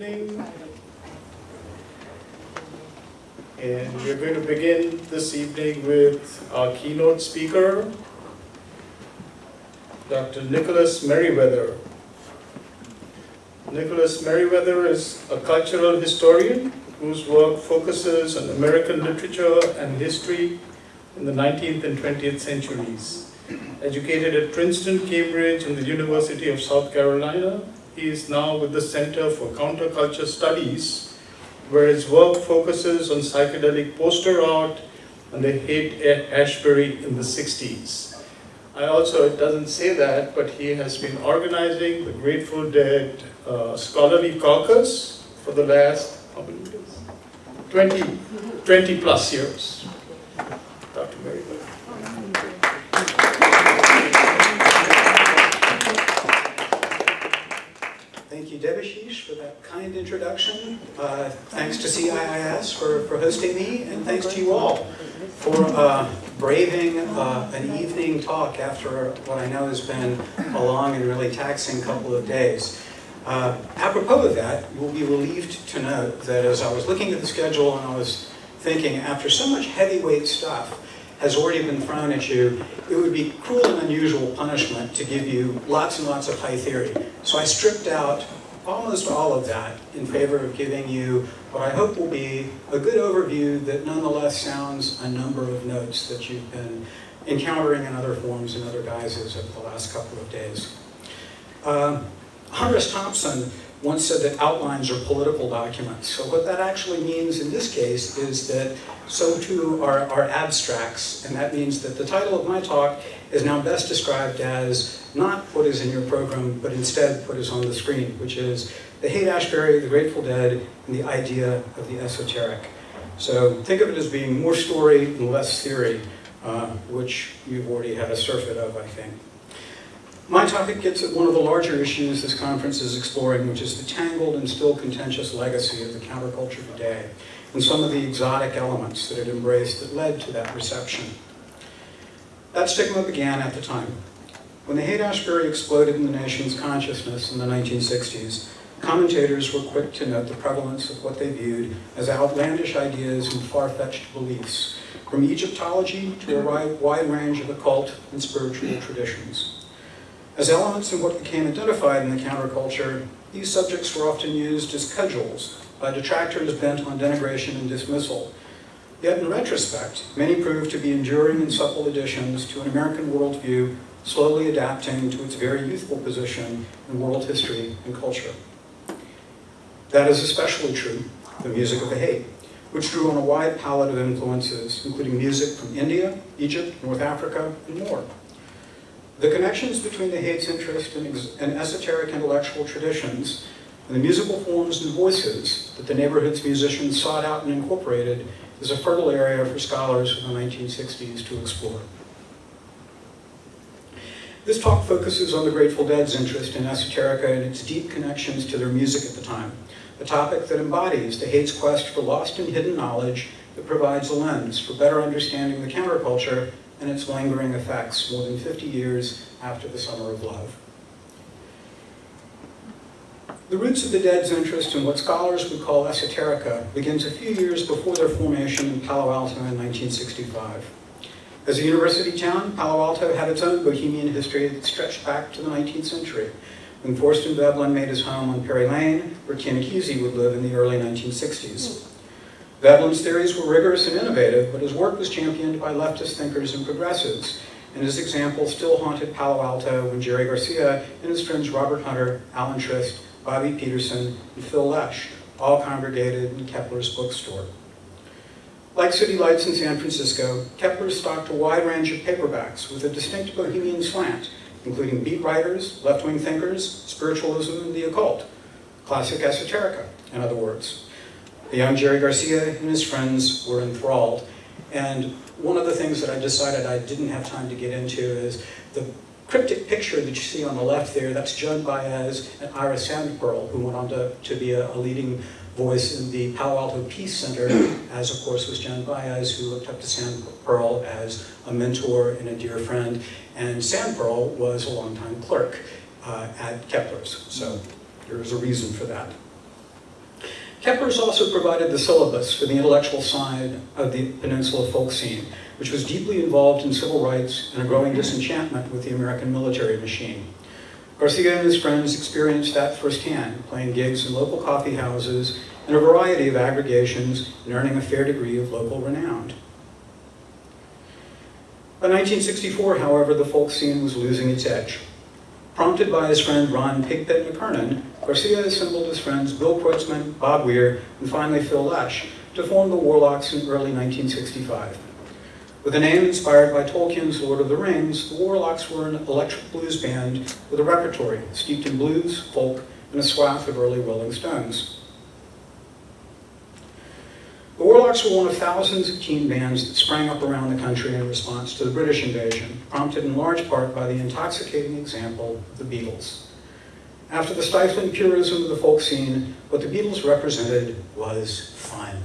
evening. And we're going to begin this evening with our keynote speaker, Dr. Nicholas Meriwether. Nicholas Meriwether is a cultural historian whose work focuses on American literature and history in the 19th and 20th centuries. Educated at Princeton, Cambridge, and the University of South Carolina, he is now with the Center for Counterculture Studies, where his work focuses on psychedelic poster art and the Haight-Ashbury in the 60s. It doesn't say that, but he has been organizing the Grateful Dead Scholarly Caucus for the last, how many years? 20 plus years. Dr. Meriwether. Thank you, Debashish, for that kind introduction. Thanks to CIIS for hosting me, and thanks to you all for braving an evening talk after what I know has been a long and really taxing couple of days. Apropos of that, you will be relieved to note that as I was looking at the schedule and I was thinking, after so much heavyweight stuff has already been thrown at you, it would be cruel and unusual punishment to give you lots and lots of high theory. So I stripped out almost all of that in favor of giving you what I hope will be a good overview that nonetheless sounds a number of notes that you've been encountering in other forms and other guises over the last couple of days. Hunter S. Thompson once said that outlines are political documents. So what that actually means in this case is that so too are abstracts, and that means that the title of my talk is now best described as not what is in your program, but instead what is on the screen, which is the Haight-Ashbury, the Grateful Dead, and the idea of the esoteric. So think of it as being more story and less theory, which you've already had a surfeit of, I think. My topic gets at one of the larger issues this conference is exploring, which is the tangled and still contentious legacy of the counterculture today, and some of the exotic elements that it embraced that led to that reception. That stigma began at the time. When the Haight-Ashbury exploded in the nation's consciousness in the 1960s, commentators were quick to note the prevalence of what they viewed as outlandish ideas and far-fetched beliefs, from Egyptology to a wide range of occult and spiritual traditions. As elements in what became identified in the counterculture, these subjects were often used as cudgels by detractors bent on denigration and dismissal. Yet in retrospect, many proved to be enduring and supple additions to an American worldview slowly adapting to its very youthful position in world history and culture. That is especially true of the music of the Haight, which drew on a wide palette of influences, including music from India, Egypt, North Africa, and more. The connections between the Haight's interest in esoteric intellectual traditions and the musical forms and voices that the neighborhood's musicians sought out and incorporated is a fertile area for scholars from the 1960s to explore. This talk focuses on the Grateful Dead's interest in esoterica and its deep connections to their music at the time, a topic that embodies the Haight's quest for lost and hidden knowledge that provides a lens for better understanding the counterculture and its lingering effects more than 50 years after the Summer of Love. The roots of the Dead's interest in what scholars would call esoterica begins a few years before their formation in Palo Alto in 1965. As a university town, Palo Alto had its own bohemian history that stretched back to the 19th century, when Thorsten Veblen made his home on Perry Lane, where Tina Kesey would live in the early 1960s. Veblen's theories were rigorous and innovative, but his work was championed by leftist thinkers and progressives, and his example still haunted Palo Alto when Jerry Garcia and his friends Robert Hunter, Alan Trist, Bobby Peterson, and Phil Lesh all congregated in Kepler's bookstore. Like City Lights in San Francisco, Kepler stocked a wide range of paperbacks with a distinct bohemian slant, including beat writers, left-wing thinkers, spiritualism, and the occult, classic esoterica, in other words. The young Jerry Garcia and his friends were enthralled, and one of the things that I decided I didn't have time to get into is the cryptic picture that you see on the left there. That's Joan Baez and Ira Sandpearl, who went on to be a leading voice in the Palo Alto Peace Center, as of course was Joan Baez, who looked up to Sandpearl as a mentor and a dear friend, and Sandpearl was a longtime clerk at Kepler's, so there's a reason for that. Kepler's also provided the syllabus for the intellectual side of the Peninsula folk scene, which was deeply involved in civil rights and a growing disenchantment with the American military machine. Garcia and his friends experienced that firsthand, playing gigs in local coffee houses and a variety of aggregations and earning a fair degree of local renown. By 1964, however, the folk scene was losing its edge. Prompted by his friend Ron Pigpit McKernan, Garcia assembled his friends Bill Kreutzmann, Bob Weir, and finally Phil Lesh to form the Warlocks in early 1965. With a name inspired by Tolkien's Lord of the Rings, the Warlocks were an electric blues band with a repertory steeped in blues, folk, and a swath of early Rolling Stones. The Warlocks were one of thousands of teen bands that sprang up around the country in response to the British invasion, prompted in large part by the intoxicating example of the Beatles. After the stifling purism of the folk scene, what the Beatles represented was fun.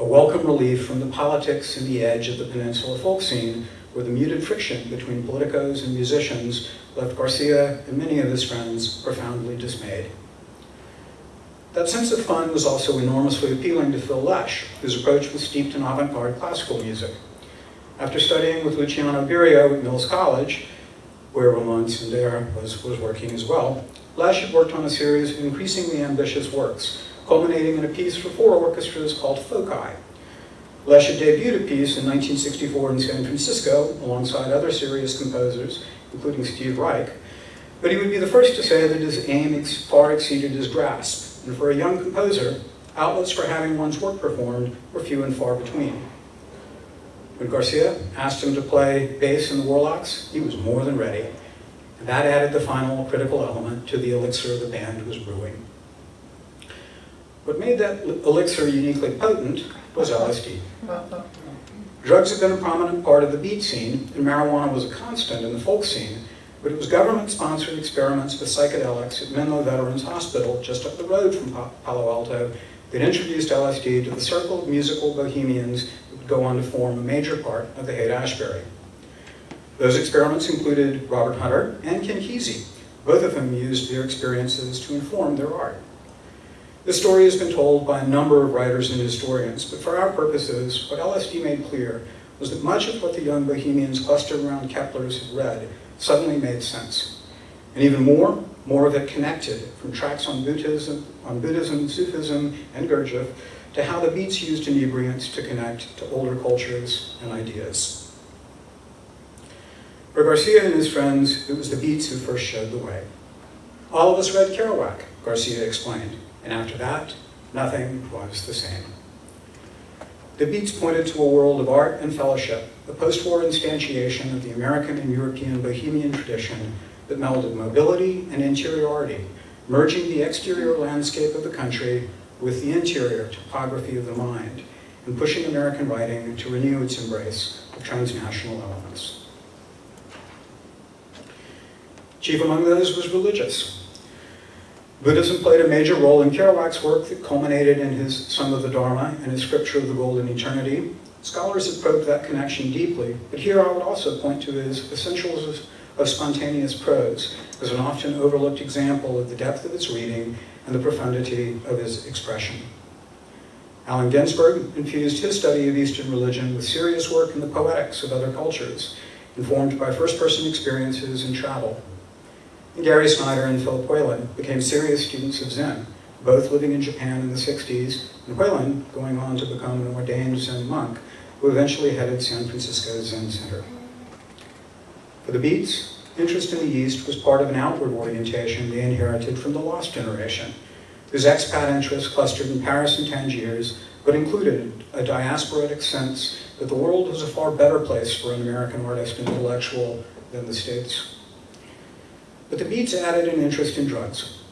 A welcome relief from the politics and the edge of the Peninsula folk scene, where the muted friction between politicos and musicians left Garcia and many of his friends profoundly dismayed. That sense of fun was also enormously appealing to Phil Lesh, whose approach was steeped in avant-garde classical music. After studying with Luciano Berio at Mills College, where Ramon Sendero was working as well, Lesh had worked on a series of increasingly ambitious works, culminating in a piece for 4 orchestras called Foci. Lesh had debuted a piece in 1964 in San Francisco, alongside other serious composers, including Steve Reich, but he would be the first to say that his aim far exceeded his grasp. And for a young composer, outlets for having one's work performed were few and far between. When Garcia asked him to play bass in the Warlocks, he was more than ready. And that added the final critical element to the elixir the band was brewing. What made that elixir uniquely potent was LSD. Drugs had been a prominent part of the beat scene, and marijuana was a constant in the folk scene, but it was government-sponsored experiments with psychedelics at Menlo Veterans Hospital, just up the road from Palo Alto, that introduced LSD to the circle of musical bohemians that would go on to form a major part of the Haight-Ashbury. Those experiments included Robert Hunter and Ken Kesey, both of whom used their experiences to inform their art. This story has been told by a number of writers and historians, but for our purposes, what LSD made clear was that much of what the young bohemians clustered around Kepler's had read suddenly made sense. And even more of it connected from tracks on Buddhism, Sufism, and Gurdjieff to how the beats used inebriants to connect to older cultures and ideas. For Garcia and his friends, it was the beats who first showed the way. All of us read Kerouac, Garcia explained, and after that, nothing was the same. The beats pointed to a world of art and fellowship, a post-war instantiation of the American and European bohemian tradition that melded mobility and interiority, merging the exterior landscape of the country with the interior topography of the mind, and pushing American writing to renew its embrace of transnational elements. Chief among those was religious. Buddhism played a major role in Kerouac's work that culminated in his Sum of the Dharma and his Scripture of the Golden Eternity. Scholars have probed that connection deeply, but here I would also point to his Essentials of Spontaneous Prose as an often overlooked example of the depth of its reading and the profundity of his expression. Allen Ginsberg infused his study of Eastern religion with serious work in the poetics of other cultures, informed by first-person experiences and travel. And Gary Snyder and Philip Whalen became serious students of Zen, both living in Japan in the 60s, and Whalen going on to become an ordained Zen monk, who eventually headed San Francisco's Zen Center. For the Beats, interest in the East was part of an outward orientation they inherited from the Lost generation, whose expat interests clustered in Paris and Tangiers, but included a diasporic sense that the world was a far better place for an American artist and intellectual than the States. But the Beats added an interest in drugs.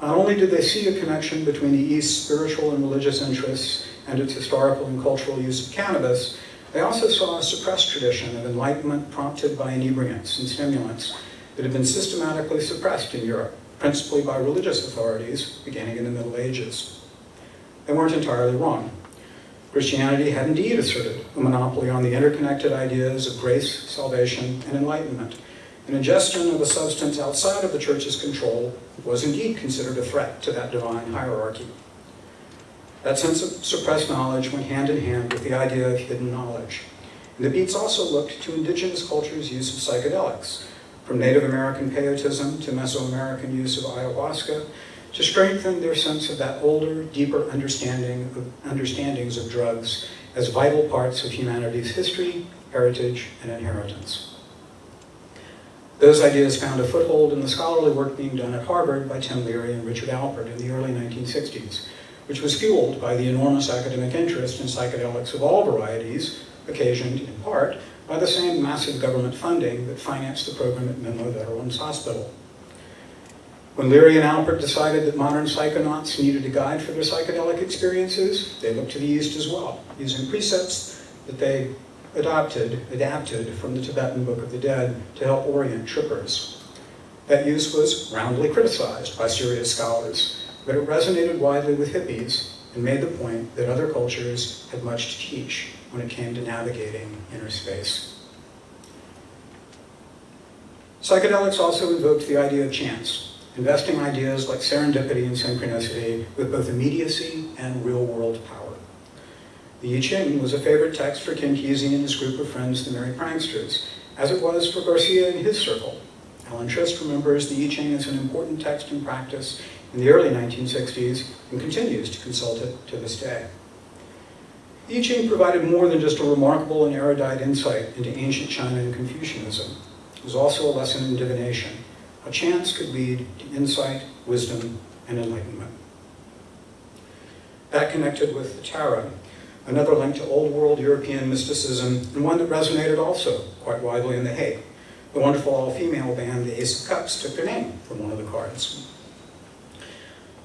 Not only did they see a connection between the East's spiritual and religious interests and its historical and cultural use of cannabis, they also saw a suppressed tradition of enlightenment prompted by inebriants and stimulants that had been systematically suppressed in Europe, principally by religious authorities, beginning in the Middle Ages. They weren't entirely wrong. Christianity had indeed asserted a monopoly on the interconnected ideas of grace, salvation, and enlightenment. An ingestion of a substance outside of the church's control was indeed considered a threat to that divine hierarchy. That sense of suppressed knowledge went hand in hand with the idea of hidden knowledge. And the Beats also looked to indigenous cultures' use of psychedelics, from Native American peyotism to Mesoamerican use of ayahuasca, to strengthen their sense of that older, deeper understandings of drugs as vital parts of humanity's history, heritage, and inheritance. Those ideas found a foothold in the scholarly work being done at Harvard by Tim Leary and Richard Alpert in the early 1960s, which was fueled by the enormous academic interest in psychedelics of all varieties, occasioned in part by the same massive government funding that financed the program at Menlo Veterans Hospital. When Leary and Alpert decided that modern psychonauts needed a guide for their psychedelic experiences, they looked to the East as well, using precepts that they adapted from the Tibetan Book of the Dead to help orient trippers. That use was roundly criticized by serious scholars, but it resonated widely with hippies and made the point that other cultures had much to teach when it came to navigating inner space. Psychedelics also invoked the idea of chance, investing ideas like serendipity and synchronicity with both immediacy and real-world power. The I Ching was a favorite text for Ken Kesey and his group of friends, the Merry Pranksters, as it was for Garcia and his circle. Alan Trist remembers the I Ching as an important text in practice in the early 1960s and continues to consult it to this day. The I Ching provided more than just a remarkable and erudite insight into ancient China and Confucianism. It was also a lesson in divination. How chance could lead to insight, wisdom, and enlightenment. That connected with the Tarot, another link to old world European mysticism, and one that resonated also quite widely in the Haight. The wonderful all-female band, the Ace of Cups, took their name from one of the cards.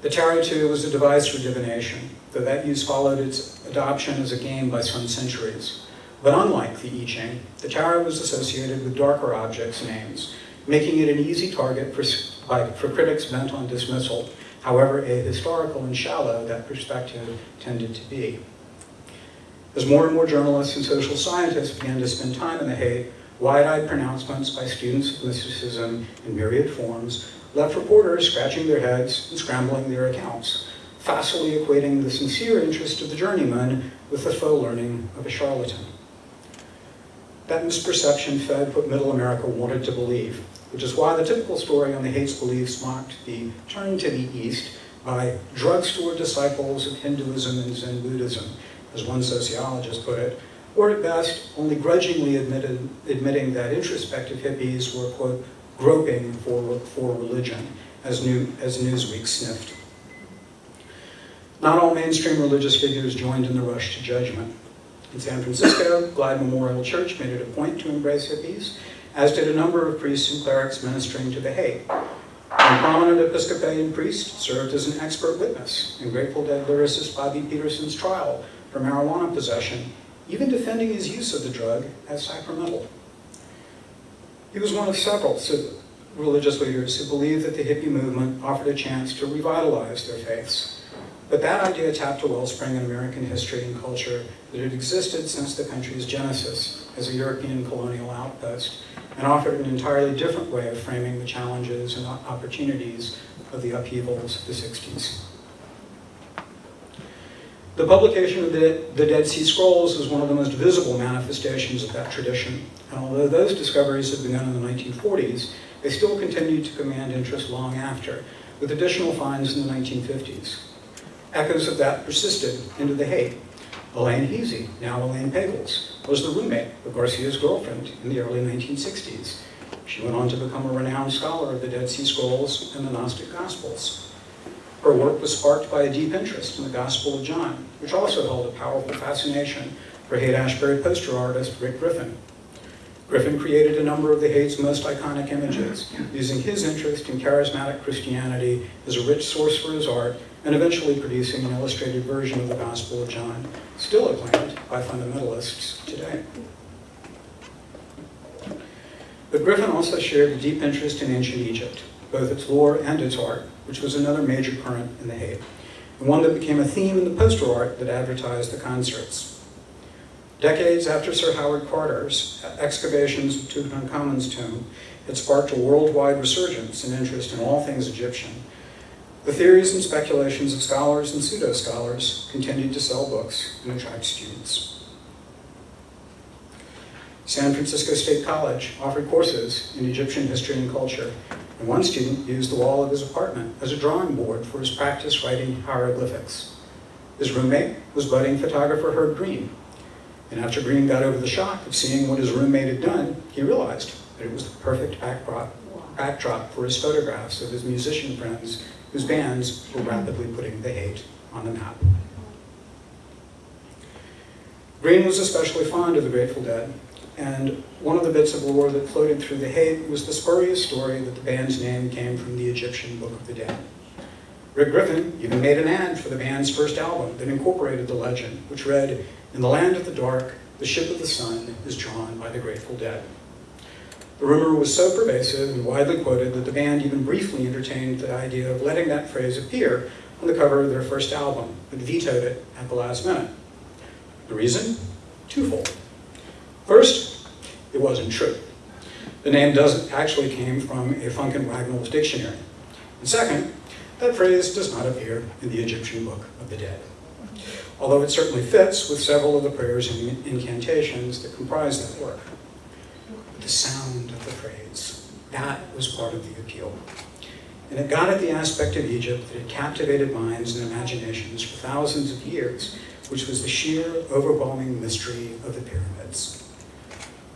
The Tarot, too, was a device for divination, though that use followed its adoption as a game by some centuries. But unlike the I Ching, the Tarot was associated with darker objects' names, making it an easy target for critics bent on dismissal, however ahistorical and shallow that perspective tended to be. As more and more journalists and social scientists began to spend time in the Haight, wide-eyed pronouncements by students of mysticism in myriad forms left reporters scratching their heads and scrambling their accounts, facilely equating the sincere interest of the journeyman with the faux learning of a charlatan. That misperception fed what Middle America wanted to believe, which is why the typical story on the Haight's beliefs mocked the turn to the East by drugstore disciples of Hinduism and Zen Buddhism, as one sociologist put it, or at best, only grudgingly admitting that introspective hippies were, quote, groping for religion, as Newsweek sniffed. Not all mainstream religious figures joined in the rush to judgment. In San Francisco, Glide Memorial Church made it a point to embrace hippies, as did a number of priests and clerics ministering to the Haight. One prominent Episcopalian priest served as an expert witness in Grateful Dead lyricist Bobby Peterson's trial for marijuana possession, even defending his use of the drug as sacramental. He was one of several religious leaders who believed that the hippie movement offered a chance to revitalize their faiths. But that idea tapped a wellspring in American history and culture that had existed since the country's genesis as a European colonial outpost, and offered an entirely different way of framing the challenges and opportunities of the upheavals of the 60s. The publication of the Dead Sea Scrolls was one of the most visible manifestations of that tradition, and although those discoveries had begun in the 1940s, they still continued to command interest long after, with additional finds in the 1950s. Echoes of that persisted into the Haight. Elaine Pagels, now Elaine Pagels, was the roommate of Garcia's girlfriend in the early 1960s. She went on to become a renowned scholar of the Dead Sea Scrolls and the Gnostic Gospels. Her work was sparked by a deep interest in the Gospel of John, which also held a powerful fascination for Haight-Ashbury poster artist Rick Griffin. Griffin created a number of the Haight's most iconic images, using his interest in charismatic Christianity as a rich source for his art, and eventually producing an illustrated version of the Gospel of John, still acclaimed by fundamentalists today. But Griffin also shared a deep interest in ancient Egypt, both its lore and its art, which was another major current in the Haight, and one that became a theme in the poster art that advertised the concerts. Decades after Sir Howard Carter's excavations of Tutankhamun's tomb had sparked a worldwide resurgence in interest in all things Egyptian, The theories and speculations of scholars and pseudo-scholars continued to sell books and attract students. San Francisco State College offered courses in Egyptian history and culture, and one student used the wall of his apartment as a drawing board for his practice writing hieroglyphics. His roommate was budding photographer Herb Green, and after Green got over the shock of seeing what his roommate had done, he realized that it was the perfect backdrop for his photographs of his musician friends whose bands were rapidly putting the Haight on the map. Green was especially fond of the Grateful Dead, and one of the bits of lore that floated through the Haight was the spurious story that the band's name came from the Egyptian Book of the Dead. Rick Griffin even made an ad for the band's first album that incorporated the legend, which read, "In the land of the dark, the ship of the sun is drawn by the Grateful Dead." The rumor was so pervasive and widely quoted that the band even briefly entertained the idea of letting that phrase appear on the cover of their first album, but vetoed it at the last minute. The reason? Twofold. First, it wasn't true. The name actually came from a Funk and Wagnall's dictionary. And second, that phrase does not appear in the Egyptian Book of the Dead, although it certainly fits with several of the prayers and incantations that comprise that work. But the sound of the phrase, that was part of the appeal. And it got at the aspect of Egypt that had captivated minds and imaginations for thousands of years, which was the sheer, overwhelming mystery of the pyramids.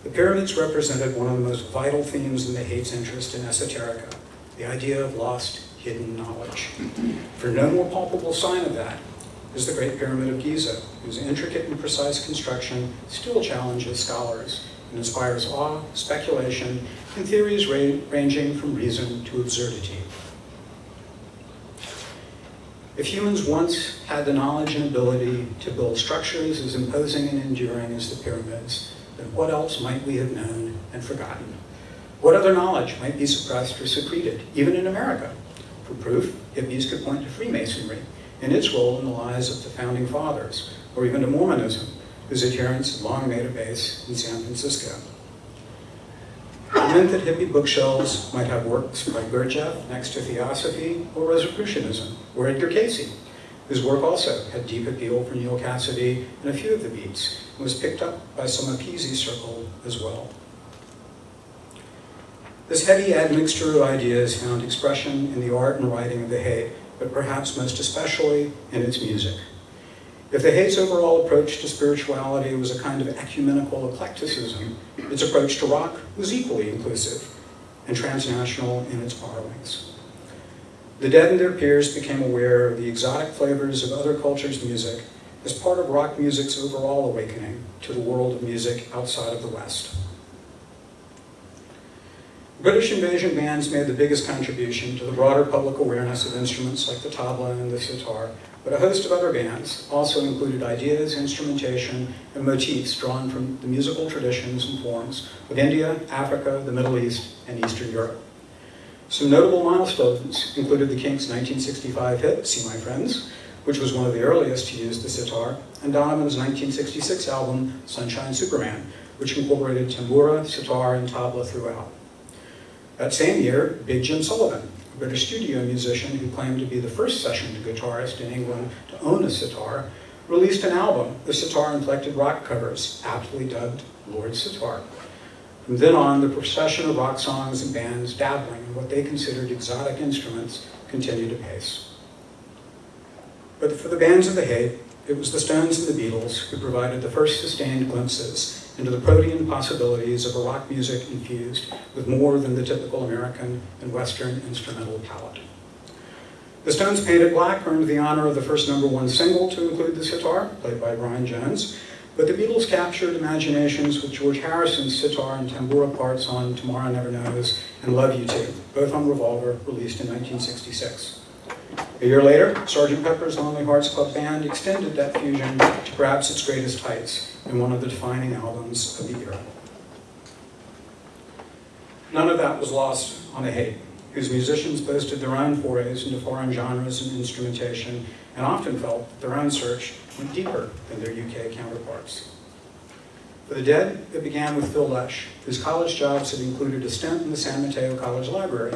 The pyramids represented one of the most vital themes in the Haight's interest in Esoterica, the idea of lost, hidden knowledge. For no more palpable sign of that is the Great Pyramid of Giza, whose intricate and precise construction still challenges scholars and inspires awe, speculation, and theories ranging from reason to absurdity. If humans once had the knowledge and ability to build structures as imposing and enduring as the pyramids, then what else might we have known and forgotten? What other knowledge might be suppressed or secreted, even in America? For proof, hippies could point to Freemasonry and its role in the lives of the Founding Fathers, or even to Mormonism, whose adherents had long made a base in San Francisco. It meant that hippie bookshelves might have works by Gurdjieff next to Theosophy or Rosicrucianism, or Edgar Cayce, whose work also had deep appeal for Neil Cassidy and a few of the beats, and was picked up by some Appeasy circle as well. This heady admixture of ideas found expression in the art and writing of the Haight, but perhaps most especially in its music. If the Haight's overall approach to spirituality was a kind of ecumenical eclecticism, its approach to rock was equally inclusive and transnational in its borrowings. The Dead and their peers became aware of the exotic flavors of other cultures' music as part of rock music's overall awakening to the world of music outside of the West. British invasion bands made the biggest contribution to the broader public awareness of instruments like the tabla and the sitar, but a host of other bands also included ideas, instrumentation, and motifs drawn from the musical traditions and forms of India, Africa, the Middle East, and Eastern Europe. Some notable milestones included the Kinks' 1965 hit, See My Friends, which was one of the earliest to use the sitar, and Donovan's 1966 album, Sunshine Superman, which incorporated tambura, sitar, and tabla throughout. That same year, Big Jim Sullivan, a British studio musician who claimed to be the first session guitarist in England to own a sitar, released an album of sitar-inflected rock covers, aptly dubbed Lord Sitar. From then on, the procession of rock songs and bands dabbling in what they considered exotic instruments continued apace. But for the bands of the Haight, it was the Stones and the Beatles who provided the first sustained glimpses into the protean possibilities of a rock music infused with more than the typical American and Western instrumental palette. The Stones' Painted Black earned the honor of the first #1 single to include the sitar, played by Brian Jones, but the Beatles captured imaginations with George Harrison's sitar and tambura parts on Tomorrow Never Knows and Love You Too, both on Revolver, released in 1966. A year later, Sgt. Pepper's Lonely Hearts Club Band extended that fusion to perhaps its greatest heights in one of the defining albums of the era. None of that was lost on the Haight, whose musicians boasted their own forays into foreign genres and instrumentation, and often felt that their own search went deeper than their UK counterparts. For the Dead, it began with Phil Lesh, whose college jobs had included a stint in the San Mateo College Library,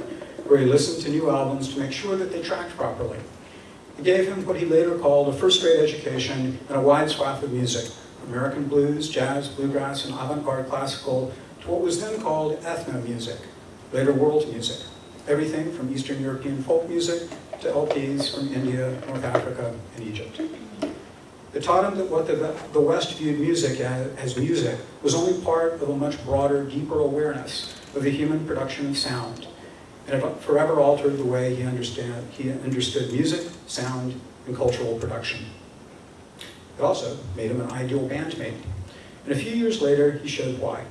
where he listened to new albums to make sure that they tracked properly. It gave him what he later called a first-rate education in a wide swath of music, American blues, jazz, bluegrass, and avant-garde classical, to what was then called ethno-music, later world music, everything from Eastern European folk music to LPs from India, North Africa, and Egypt. It taught him that what the West viewed music as music was only part of a much broader, deeper awareness of the human production of sound, and it forever altered the way he understood music, sound, and cultural production. It also made him an ideal bandmate, and a few years later, he showed why.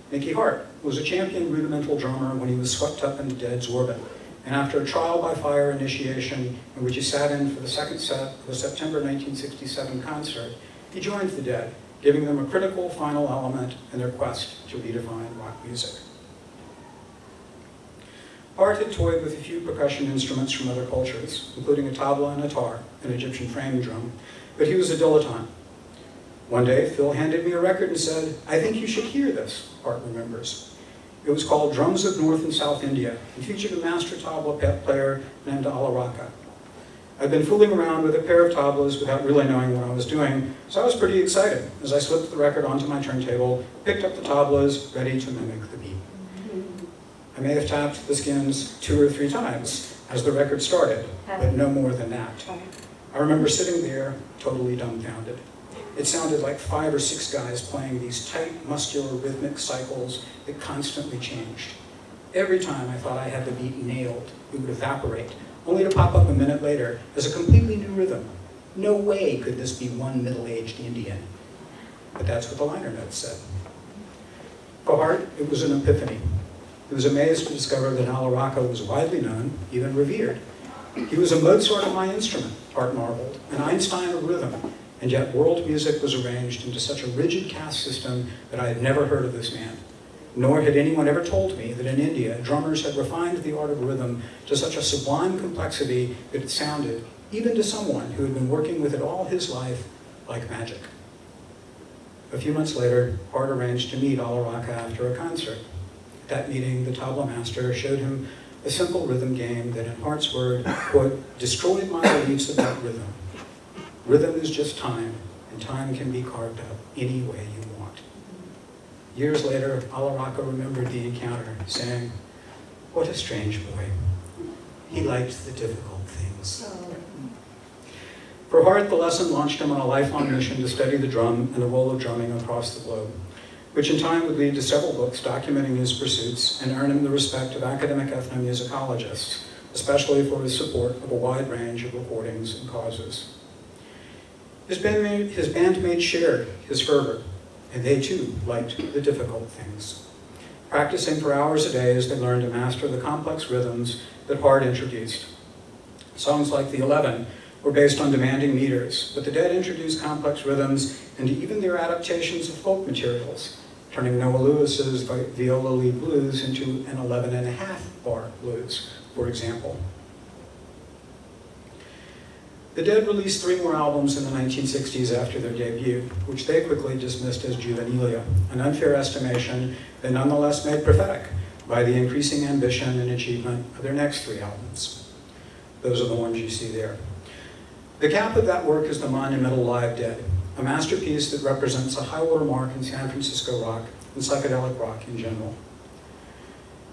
Mickey Hart was a champion rudimental drummer when he was swept up into Dead's orbit, and after a trial-by-fire initiation in which he sat in for the second set of the September 1967 concert, he joined the Dead, giving them a critical final element in their quest to redefine rock music. Hart had toyed with a few percussion instruments from other cultures, including a tabla and a tar, an Egyptian frame drum, but he was a dilettante. One day, Phil handed me a record and said, "I think you should hear this," Hart remembers. It was called Drums of North and South India and featured a master tabla player named Alaraka. I'd been fooling around with a pair of tablas without really knowing what I was doing, so I was pretty excited as I slipped the record onto my turntable, picked up the tablas, ready to mimic the beat. I may have tapped the skins 2 or 3 times as the record started, but no more than that. I remember sitting there, totally dumbfounded. It sounded like 5 or 6 guys playing these tight, muscular, rhythmic cycles that constantly changed. Every time I thought I had the beat nailed, it would evaporate, only to pop up a minute later as a completely new rhythm. No way could this be one middle-aged Indian. But that's what the liner notes said. For Hart, it was an epiphany. He was amazed to discover that Alaraka was widely known, even revered. He was a Mozart of my instrument, Hart marveled, an Einstein of rhythm, and yet world music was arranged into such a rigid caste system that I had never heard of this man. Nor had anyone ever told me that in India, drummers had refined the art of rhythm to such a sublime complexity that it sounded, even to someone who had been working with it all his life, like magic. A few months later, Hart arranged to meet Alaraka after a concert. At that meeting, the tabla master showed him a simple rhythm game that, in Hart's word, quote, destroyed my beliefs about rhythm. Rhythm is just time, and time can be carved up any way you want. Years later, Alaraka remembered the encounter, saying, "What a strange boy. He liked the difficult things." For Hart, the lesson launched him on a lifelong mission to study the drum and the role of drumming across the globe, which in time would lead to several books documenting his pursuits and earn him the respect of academic ethnomusicologists, especially for his support of a wide range of recordings and causes. His bandmates shared his fervor, and they too liked the difficult things, practicing for hours a day as they learned to master the complex rhythms that Hart introduced. Songs like The 11 were based on demanding meters, but the Dead introduced complex rhythms into even their adaptations of folk materials, turning Noah Lewis's viola lead blues into an 11.5 bar blues, for example. The Dead released 3 more albums in the 1960s after their debut, which they quickly dismissed as juvenilia, an unfair estimation that nonetheless made prophetic by the increasing ambition and achievement of their next 3 albums. Those are the ones you see there. The cap of that work is the monumental Live Dead, a masterpiece that represents a high-water mark in San Francisco rock and psychedelic rock in general.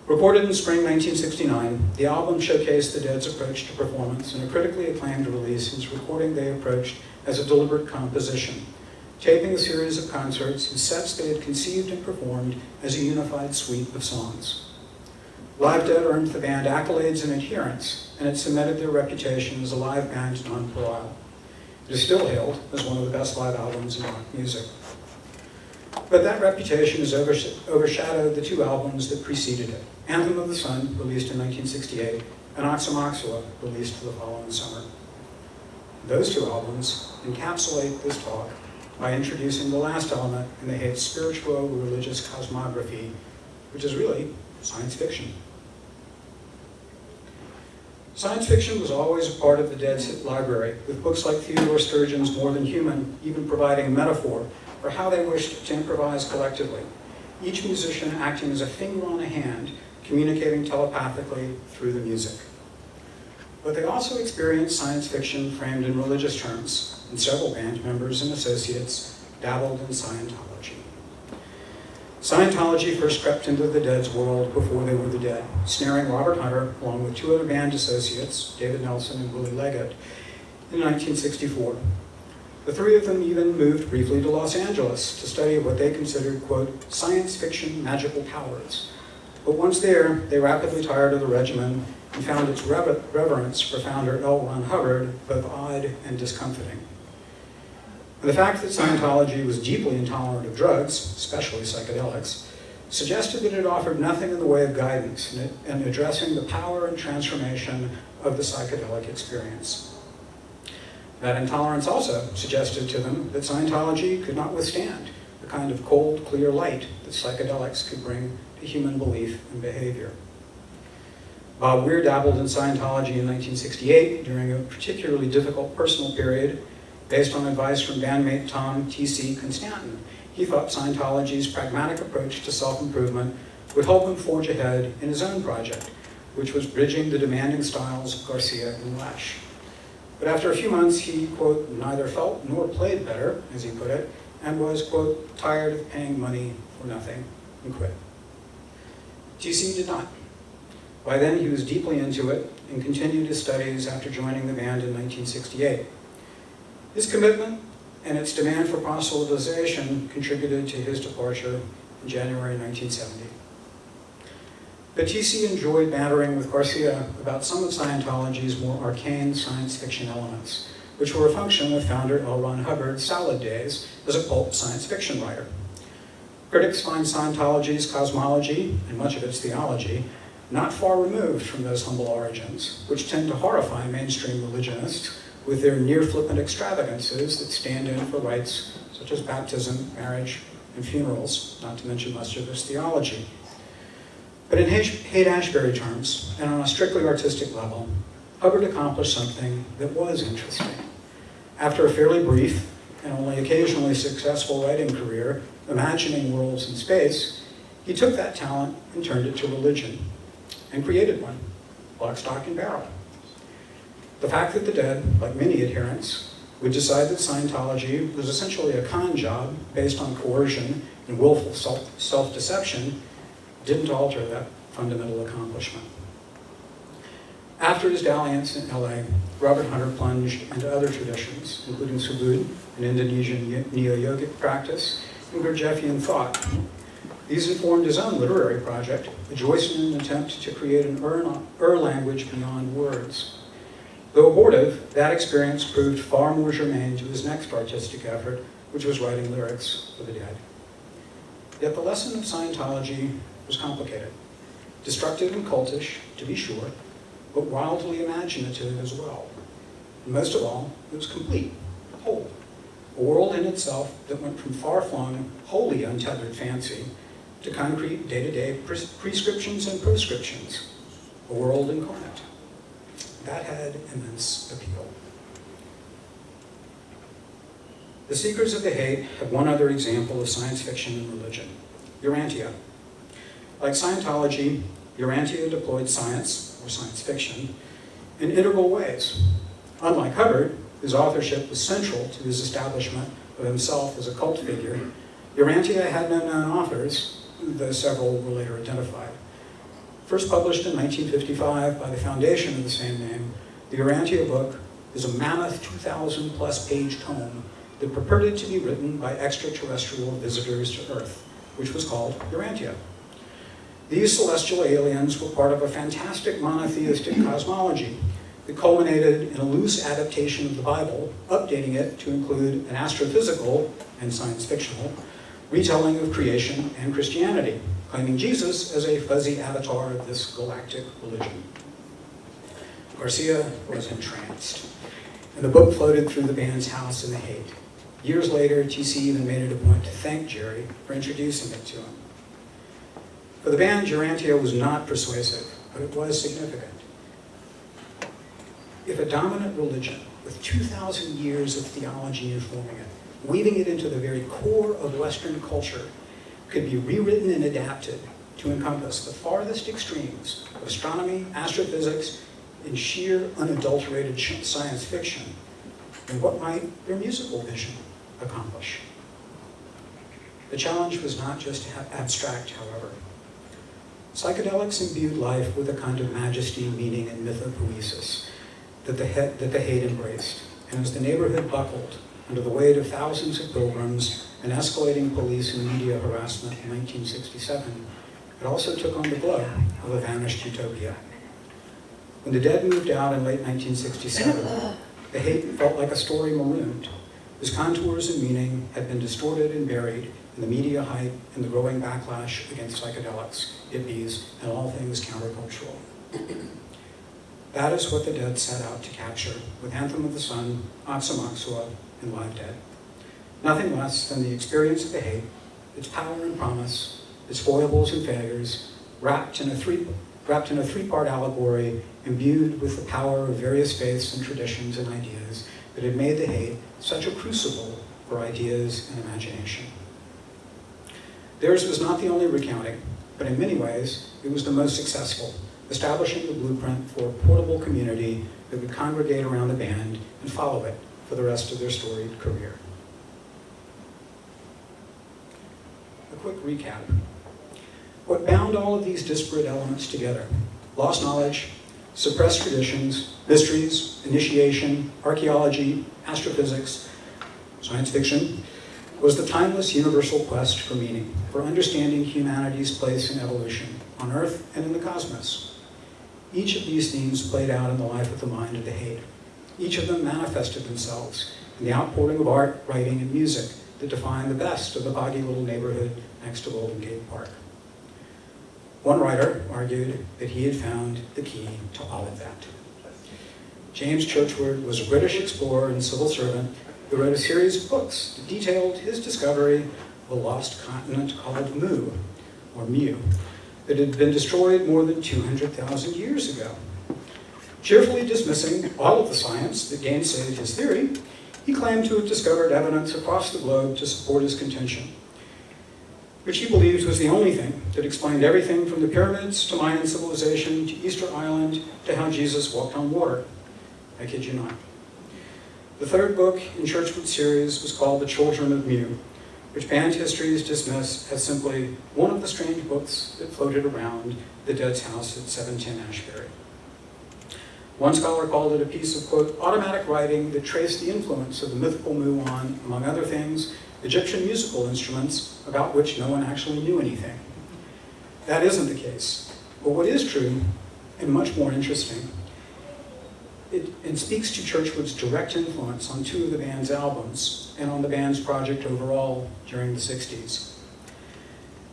Recorded in spring 1969, the album showcased the Dead's approach to performance in a critically acclaimed release whose recording they approached as a deliberate composition, taping a series of concerts in sets they had conceived and performed as a unified suite of songs. Live Dead earned the band accolades and adherence, and it cemented their reputation as a live band non-pareil. It is still hailed as one of the best live albums in rock music. But that reputation has overshadowed the 2 albums that preceded it, Anthem of the Sun, released in 1968, and Oxymoxula, released the following summer. Those 2 albums encapsulate this talk by introducing the last element in the Haight spiritual-religious cosmography, which is really science fiction. Science fiction was always a part of the Dead's hit library, with books like Theodore Sturgeon's More Than Human even providing a metaphor for how they wished to improvise collectively, each musician acting as a finger on a hand communicating telepathically through the music. But they also experienced science fiction framed in religious terms, and several band members and associates dabbled in Scientology. Scientology first crept into the Dead's world before they were the Dead, snaring Robert Hunter along with two other band associates, David Nelson and Willie Leggett, in 1964. The three of them even moved briefly to Los Angeles to study what they considered, quote, science fiction magical powers. But once there, they rapidly tired of the regimen and found its reverence for founder L. Ron Hubbard both odd and discomforting. And the fact that Scientology was deeply intolerant of drugs, especially psychedelics, suggested that it offered nothing in the way of guidance in addressing the power and transformation of the psychedelic experience. That intolerance also suggested to them that Scientology could not withstand the kind of cold, clear light that psychedelics could bring to human belief and behavior. Bob Weir dabbled in Scientology in 1968 during a particularly difficult personal period based on advice from bandmate Tom T.C. Constantin. He thought Scientology's pragmatic approach to self-improvement would help him forge ahead in his own project, which was bridging the demanding styles of Garcia and Lesh. But after a few months, he, quote, neither felt nor played better, as he put it, and was, quote, tired of paying money for nothing, and quit. T.C. did not. By then, he was deeply into it and continued his studies after joining the band in 1968. His commitment and its demand for proselytization contributed to his departure in January 1970. But T.C. enjoyed bantering with Garcia about some of Scientology's more arcane science fiction elements, which were a function of founder L. Ron Hubbard's salad days as a pulp science fiction writer. Critics find Scientology's cosmology, and much of its theology, not far removed from those humble origins, which tend to horrify mainstream religionists with their near-flippant extravagances that stand in for rites such as baptism, marriage, and funerals, not to mention much of its theology. But in Haight-Ashbury terms, and on a strictly artistic level, Hubbard accomplished something that was interesting. After a fairly brief and only occasionally successful writing career, imagining worlds in space, he took that talent and turned it to religion, and created one, lock, stock, and barrel. The fact that the Dead, like many adherents, would decide that Scientology was essentially a con job based on coercion and willful self-deception didn't alter that fundamental accomplishment. After his dalliance in LA, Robert Hunter plunged into other traditions, including Subud, an Indonesian neo-yogic practice, and Gurdjieffian thought. These informed his own literary project, a Joycean attempt to create an language beyond words. Though abortive, that experience proved far more germane to his next artistic effort, which was writing lyrics for the Dead. Yet the lesson of Scientology was complicated, destructive and cultish, to be sure, but wildly imaginative as well. And most of all, it was complete, whole, a world in itself that went from far-flung, wholly untethered fancy to concrete day-to-day prescriptions and proscriptions, a world incarnate. That had immense appeal. The Seekers of the Haight have one other example of science fiction and religion, Urantia. Like Scientology, Urantia deployed science, or science fiction, in integral ways. Unlike Hubbard, whose authorship was central to his establishment of himself as a cult figure, Urantia had no known authors, though several were later identified. First published in 1955 by the foundation of the same name, the Urantia book is a mammoth 2,000-plus page tome that purported to be written by extraterrestrial visitors to Earth, which was called Urantia. These celestial aliens were part of a fantastic monotheistic cosmology that culminated in a loose adaptation of the Bible, updating it to include an astrophysical and science fictional retelling of creation and Christianity, claiming Jesus as a fuzzy avatar of this galactic religion. Garcia was entranced, and the book floated through the band's house in the Haight. Years later, TC even made it a point to thank Jerry for introducing it to him. For the band, Urantia was not persuasive, but it was significant. If a dominant religion with 2,000 years of theology informing it, weaving it into the very core of Western culture, could be rewritten and adapted to encompass the farthest extremes of astronomy, astrophysics, and sheer unadulterated science fiction, and what might their musical vision accomplish? The challenge was not just abstract, however. Psychedelics imbued life with a kind of majesty, meaning, and mythopoesis that the Haight embraced, and as the neighborhood buckled under the weight of thousands of pilgrims and escalating police and media harassment in 1967, it also took on the glow of a vanished utopia. When the Dead moved out in late 1967, the Haight felt like a story marooned, whose contours and meaning had been distorted and buried in the media hype and the growing backlash against psychedelics, hippies, and all things countercultural. That is what the Dead set out to capture with Anthem of the Sun, Oxamaxua, and Live Dead. Nothing less than the experience of the Haight, its power and promise, its foibles and failures, wrapped in a three-part allegory imbued with the power of various faiths and traditions and ideas that had made the Haight such a crucible for ideas and imagination. Theirs was not the only recounting, but in many ways, it was the most successful, establishing the blueprint for a portable community that would congregate around the band and follow it for the rest of their storied career. A quick recap. What bound all of these disparate elements together? Lost knowledge, suppressed traditions, mysteries, initiation, archaeology, astrophysics, science fiction, was the timeless universal quest for meaning, for understanding humanity's place in evolution, on Earth and in the cosmos. Each of these themes played out in the life of the mind of the Haight. Each of them manifested themselves in the outpouring of art, writing, and music that defined the best of the boggy little neighborhood next to Golden Gate Park. One writer argued that he had found the key to all of that. James Churchward was a British explorer and civil servant who wrote a series of books that detailed his discovery of a lost continent called Mu, that had been destroyed more than 200,000 years ago. Cheerfully dismissing all of the science that gainsayed his theory, he claimed to have discovered evidence across the globe to support his contention, which he believed was the only thing that explained everything from the pyramids to Mayan civilization to Easter Island to how Jesus walked on water. I kid you not. The third book in Churchward's series was called The Children of Mu, which band histories dismiss as simply one of the strange books that floated around the Dead's house at 710 Ashbury. One scholar called it a piece of, quote, automatic writing that traced the influence of the mythical Mu on, among other things, Egyptian musical instruments about which no one actually knew anything. That isn't the case. But what is true, and much more interesting, it speaks to Churchward's direct influence on two of the band's albums and on the band's project overall during the 60s.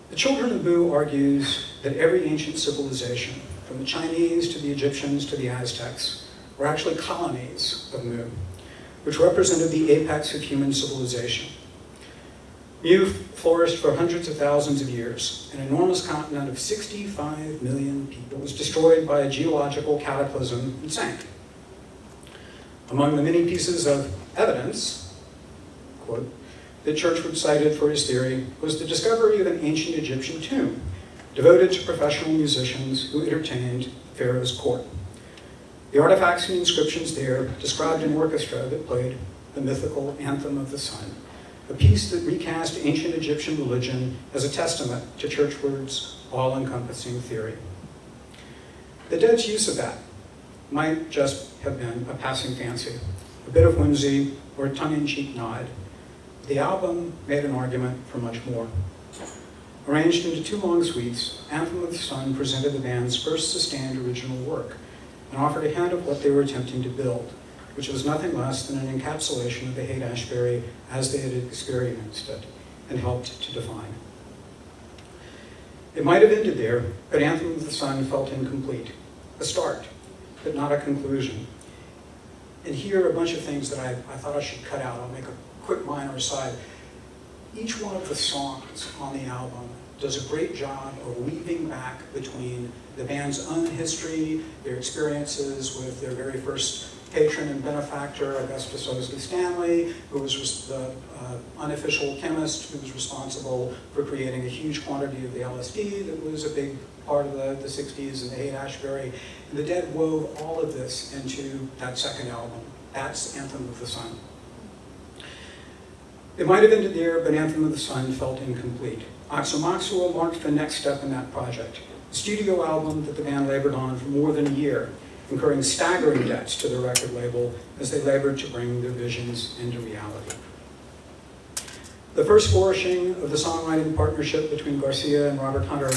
The Children of Mu argues that every ancient civilization, from the Chinese to the Egyptians to the Aztecs, were actually colonies of Mu, which represented the apex of human civilization. Mu flourished for hundreds of thousands of years. An enormous continent of 65 million people was destroyed by a geological cataclysm and sank. Among the many pieces of evidence, quote, that Churchward cited for his theory was the discovery of an ancient Egyptian tomb devoted to professional musicians who entertained Pharaoh's court. The artifacts and inscriptions there described an orchestra that played the mythical Anthem of the Sun, a piece that recast ancient Egyptian religion as a testament to Churchward's all-encompassing theory. The Dead's use of that might just have been a passing fancy, a bit of whimsy, or a tongue-in-cheek nod. The album made an argument for much more. Arranged into two long suites, Anthem of the Sun presented the band's first sustained original work and offered a hint of what they were attempting to build, which was nothing less than an encapsulation of the Haight-Ashbury as they had experienced it and helped to define. It might have ended there, but Anthem of the Sun felt incomplete. A start, but not a conclusion. And here are a bunch of things that I thought I should cut out. I'll make a quick minor aside. Each one of the songs on the album does a great job of weaving back between the band's own history, their experiences with their very first patron and benefactor, Augustus Osley Stanley, who was the unofficial chemist who was responsible for creating a huge quantity of the LSD that was a big part of the 60s and the Haight-Ashbury. And the Dead wove all of this into that second album. That's Anthem of the Sun. It might have ended there, but Anthem of the Sun felt incomplete. Oxomoxua marked the next step in that project, a studio album that the band labored on for more than a year, incurring staggering debts to the record label as they labored to bring their visions into reality. The first flourishing of the songwriting partnership between Garcia and Robert Hunter,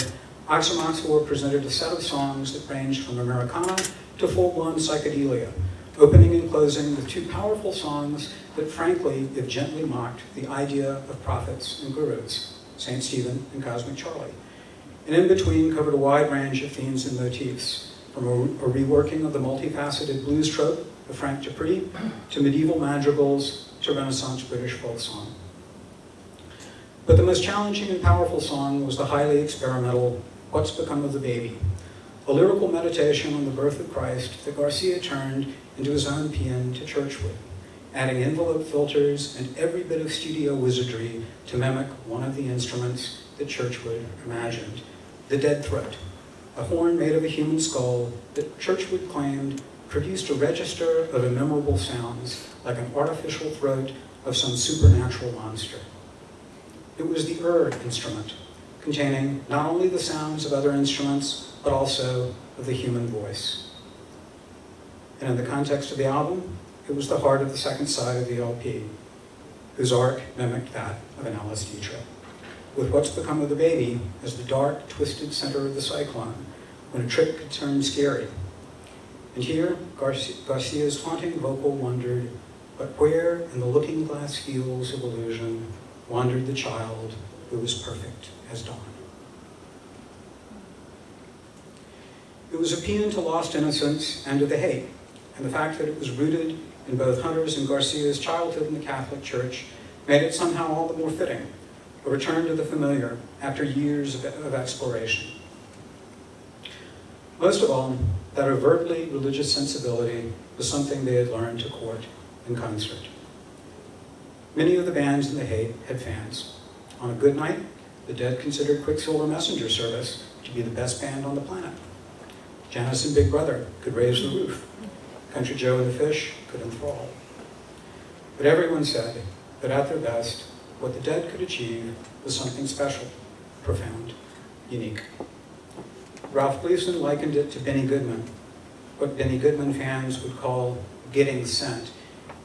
Oxomoxua presented a set of songs that ranged from Americana to full-blown psychedelia, opening and closing with two powerful songs that frankly, if gently mocked, the idea of prophets and gurus, St. Stephen and Cosmic Charlie. And in between covered a wide range of themes and motifs, from a reworking of the multifaceted blues trope of Frank Dupree, to medieval madrigals, to Renaissance British folk song. But the most challenging and powerful song was the highly experimental What's Become of the Baby, a lyrical meditation on the birth of Christ that Garcia turned into his own paean to church with, adding envelope filters and every bit of studio wizardry to mimic one of the instruments that Churchwood imagined, the dead throat, a horn made of a human skull that Churchwood claimed produced a register of immemorable sounds like an artificial throat of some supernatural monster. It was the instrument, containing not only the sounds of other instruments, but also of the human voice. And in the context of the album, it was the heart of the second side of the LP, whose arc mimicked that of an LSD trip, with What's Become of the Baby as the dark, twisted center of the cyclone, when a trip could turn scary. And here, Garcia's haunting vocal wondered, but where in the looking glass fields of illusion wandered the child who was perfect as dawn. It was a paean to lost innocence and to the hate, and the fact that it was rooted in both Hunter's and Garcia's childhood in the Catholic Church made it somehow all the more fitting, a return to the familiar after years of exploration. Most of all, that overtly religious sensibility was something they had learned to court in concert. Many of the bands in the Haight had fans. On a good night, the Dead considered Quicksilver Messenger Service to be the best band on the planet. Janice and Big Brother could raise the roof. Country Joe and the Fish could enthrall. But everyone said that at their best, what the Dead could achieve was something special, profound, unique. Ralph Gleason likened it to Benny Goodman, what Benny Goodman fans would call getting sent.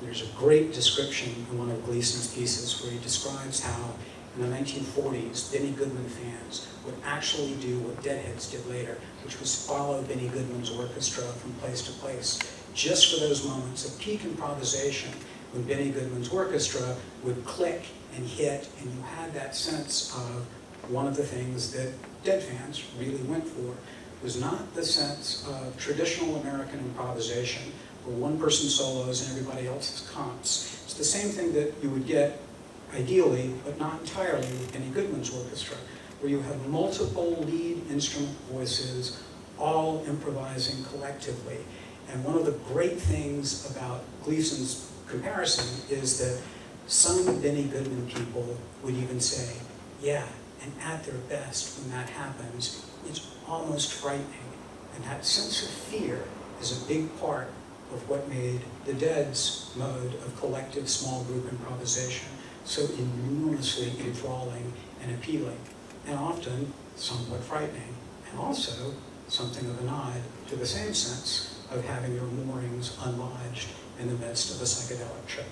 There's a great description in one of Gleason's pieces where he describes how in the 1940s, Benny Goodman fans would actually do what Deadheads did later, which was follow Benny Goodman's orchestra from place to place, just for those moments of peak improvisation when Benny Goodman's orchestra would click and hit, and you had that sense of one of the things that Dead fans really went for was not the sense of traditional American improvisation, where one-person solos and everybody else's comps. It's the same thing that you would get, ideally, but not entirely, with Benny Goodman's orchestra, where you have multiple lead instrument voices all improvising collectively. And one of the great things about Gleason's comparison is that some Benny Goodman people would even say, yeah, and at their best, when that happens, it's almost frightening. And that sense of fear is a big part of what made the Dead's mode of collective small group improvisation so enormously enthralling and appealing, and often somewhat frightening, and also something of a nod to the same sense of having your moorings unlodged in the midst of a psychedelic trip.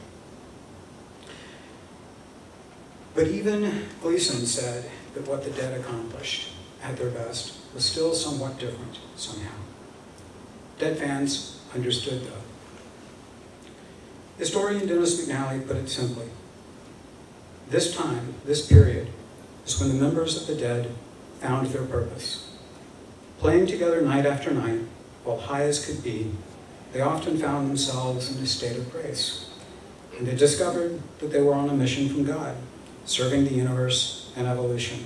But even Gleason said that what the Dead accomplished at their best was still somewhat different somehow. Dead fans understood though. Historian Dennis McNally put it simply: this time, this period, is when the members of the Dead found their purpose. Playing together night after night, while high as could be, they often found themselves in a state of grace. And they discovered that they were on a mission from God, serving the universe and evolution.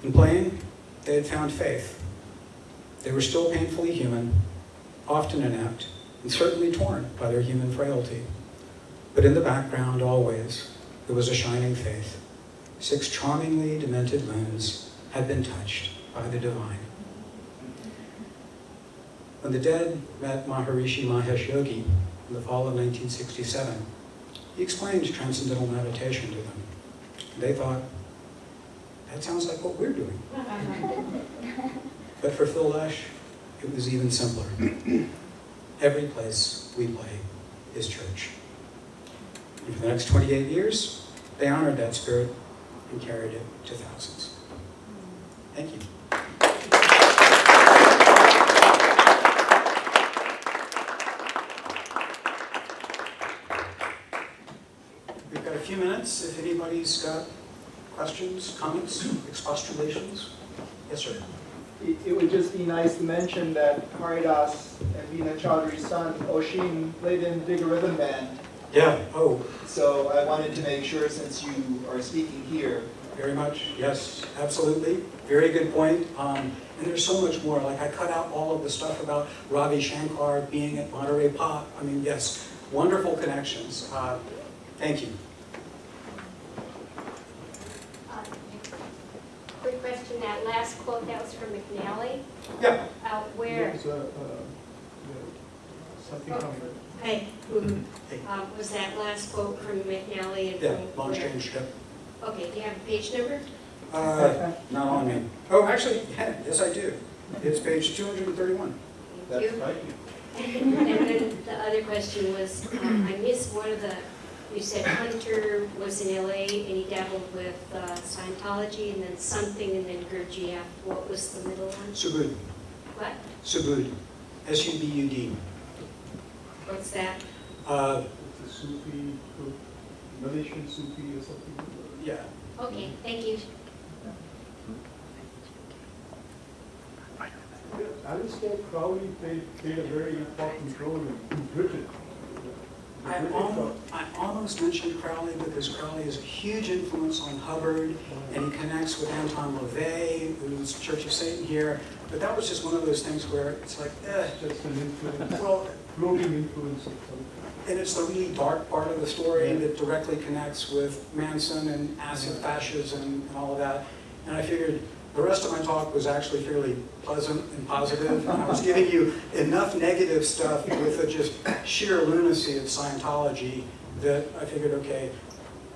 In playing, they had found faith. They were still painfully human, often inept, and certainly torn by their human frailty. But in the background, always, there was a shining faith. 6 charmingly demented moons had been touched by the divine. When the dead met Maharishi Mahesh Yogi in the fall of 1967, he explained transcendental meditation to them. They thought, that sounds like what we're doing. But for Phil Lesh, it was even simpler. Every place we play is church. And for the next 28 years, they honored that spirit and carried it to thousands. Thank you. We've got a few minutes if anybody's got questions, comments, expostulations. Yes, sir. It would just be nice to mention that Haridas and Veena Chaudhry's son, Oshin, played in Big Rhythm Band. Yeah, oh, So I wanted to make sure, since you are speaking here. very much, yes, absolutely. Very good point. And there's so much more. Like I cut out all of the stuff about Ravi Shankar being at Monterey Pop. I mean, yes, wonderful connections. Thank you. Quick question, that last quote, that was from McNally? Yeah. Where? Something from Hey, Hey. was that last quote from McNally and Yeah, from long where? change step. Okay, do you have a page number? Not on me. Oh, actually, yes, I do. It's page 231. Thank you. And then the other question was, I missed one of the, you said Hunter was in LA and he dabbled with Scientology and then something and then Gurdjieff. What was the middle one? Subud. What? Subud. S-U-B-U-D. What's that? It's a Sufi, Malaysian Sufi or something. Yeah. Okay, thank you. Alistair Crowley played a very important role in Britain. I almost mentioned Crowley because Crowley is a huge influence on Hubbard, and he connects with Anton LaVey, who's Church of Satan here. But that was just one of those things where it's like, Just an influence, well, floating influence of something. and it's the really dark part of the story that directly connects with Manson and acid fascism and all of that. And I figured the rest of my talk was actually fairly pleasant and positive. And I was giving you enough negative stuff with the just sheer lunacy of Scientology that I figured, okay,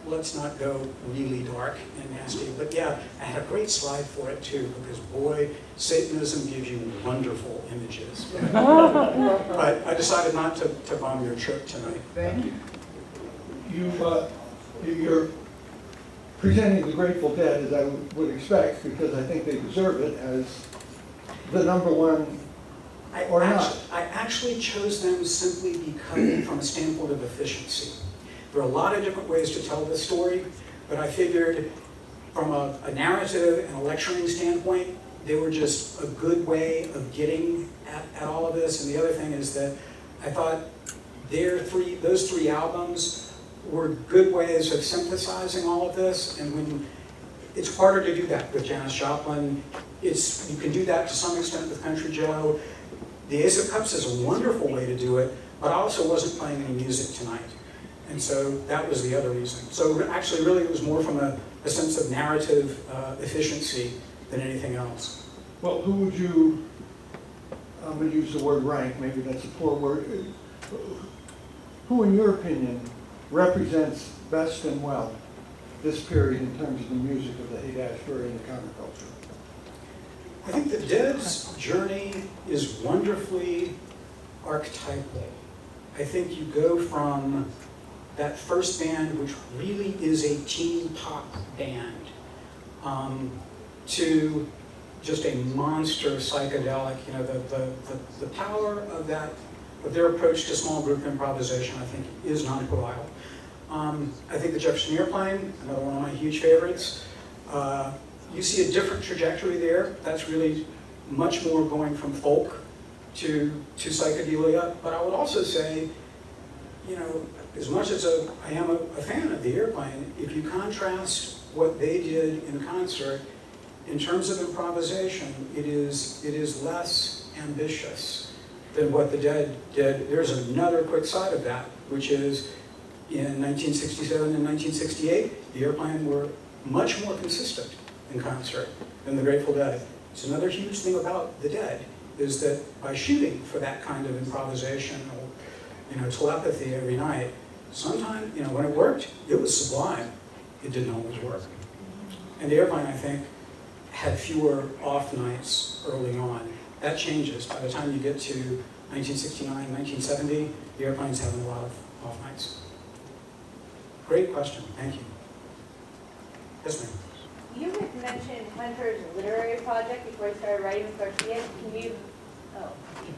let's not go really dark and nasty. But yeah, I had a great slide for it too, because boy, Satanism gives you wonderful images. But I decided not to bomb your trip tonight. Thank you. You're presenting the Grateful Dead, as I would expect, because I think they deserve it, as the number one, or not. I actually chose them simply because, from a standpoint of efficiency. There are a lot of different ways to tell this story, but I figured from a narrative and a lecturing standpoint, they were just a good way of getting at all of this. And the other thing is that I thought those three albums were good ways of synthesizing all of this. And when it's harder to do that with Janis Joplin, you can do that to some extent with Country Joe. The Ace of Cups is a wonderful way to do it, but I also wasn't playing any music tonight. And so that was the other reason. So actually, really, it was more from a sense of narrative efficiency than anything else. Well, who would you, I'm going to use the word rank, maybe that's a poor word. Who, in your opinion, represents best and well this period in terms of the music of the Haight-Ashbury and the counterculture? I think the Dead's journey is wonderfully archetypal. I think you go from that first band, which really is a teen pop band, to just a monster psychedelic. You know, the power of their approach to small group improvisation, I think, is non-equivocal. I think the Jefferson Airplane, another one of my huge favorites. You see a different trajectory there. That's really much more going from folk to psychedelia. But I would also say, you know, as much as I am a fan of the Airplane, if you contrast what they did in concert, in terms of improvisation, it is less ambitious than what the dead did. There's another quick side of that, which is in 1967 and 1968, the Airplane were much more consistent in concert than the Grateful Dead. It's another huge thing about the Dead, is that by shooting for that kind of improvisation or telepathy every night, sometimes, when it worked, it was sublime. It didn't always work. And the Airplane, I think, had fewer off nights early on. That changes. By the time you get to 1969, 1970, the Airplane's having a lot of off nights. Great question. Thank you. Yes, ma'am. You had mentioned Hunter's literary project before you started writing with Garcia. You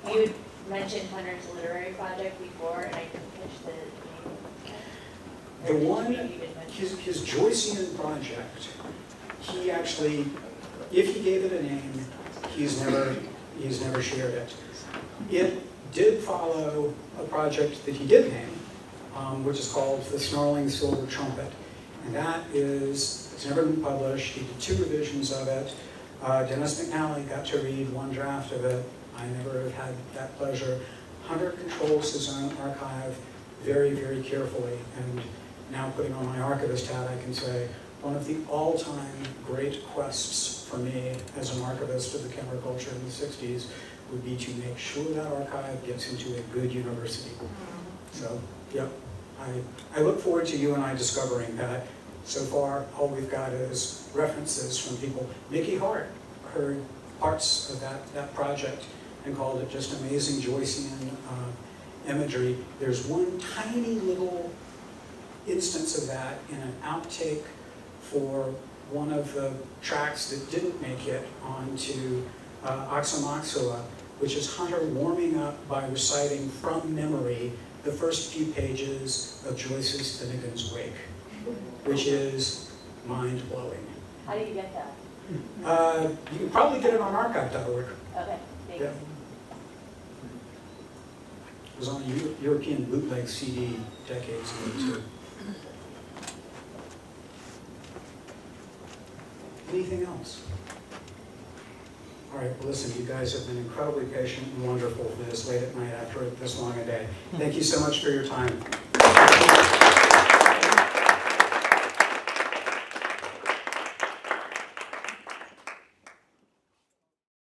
had mentioned Hunter's literary project before, and I couldn't catch the name. The one, his Joycean project, he actually, if he gave it a name, he's never shared it. It did follow a project that he did name, which is called The Snarling Silver Trumpet. And that is, it's never been published. He did 2 revisions of it. Dennis McNally got to read one draft of it. I never have had that pleasure. Hunter controls his own archive very, very carefully. And now putting on my archivist hat, I can say one of the all-time great quests for me as an archivist of the counterculture in the 60s would be to make sure that archive gets into a good university. So, yeah, I look forward to you and I discovering that. So far, all we've got is references from people. Mickey Hart heard parts of that project and called it just amazing Joycean imagery. There's one tiny little instance of that in an outtake for one of the tracks that didn't make it onto Oxomoxoa, which is Hunter warming up by reciting from memory the first few pages of Joyce's Finnegan's Wake, which is mind-blowing. How do you get that? You can probably get it on archive.org. Okay, thanks. Yeah. It was on a European bootleg CD decades ago, too. Anything else? All right, well, listen, you guys have been incredibly patient and wonderful for this late at night after this long a day. Thank you so much for your time.